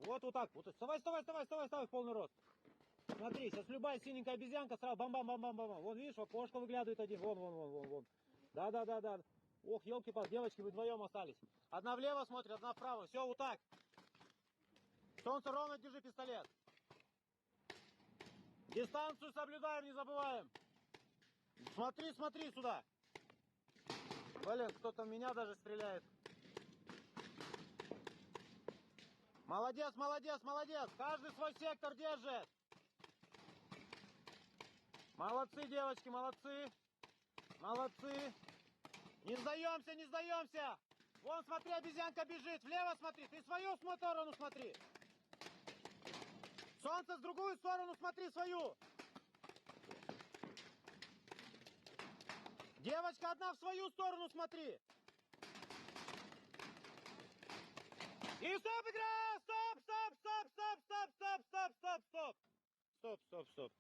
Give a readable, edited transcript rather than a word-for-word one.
Вот так. Вот. Вставай, в полный рост. Смотри, сейчас любая синенькая обезьянка сразу бам-бам-бам-бам-бам. Вон, видишь, в окошко выглядывает один. Вон. Да. Ох, елки-палки, девочки, вы вдвоем остались. Одна влево смотрит, одна вправо. Все, вот так. Солнце ровно, держи пистолет. Дистанцию соблюдаем, не забываем. Смотри сюда. Блин, кто-то в меня даже стреляет. Молодец. Каждый свой сектор держит. Молодцы, девочки, молодцы. Не сдаемся. Вон, смотри, обезьянка бежит. Влево смотри. Ты свою сторону смотри. Солнце с другую сторону смотри, свою. Девочка, одна в свою сторону смотри. И стоп, игра! Стоп!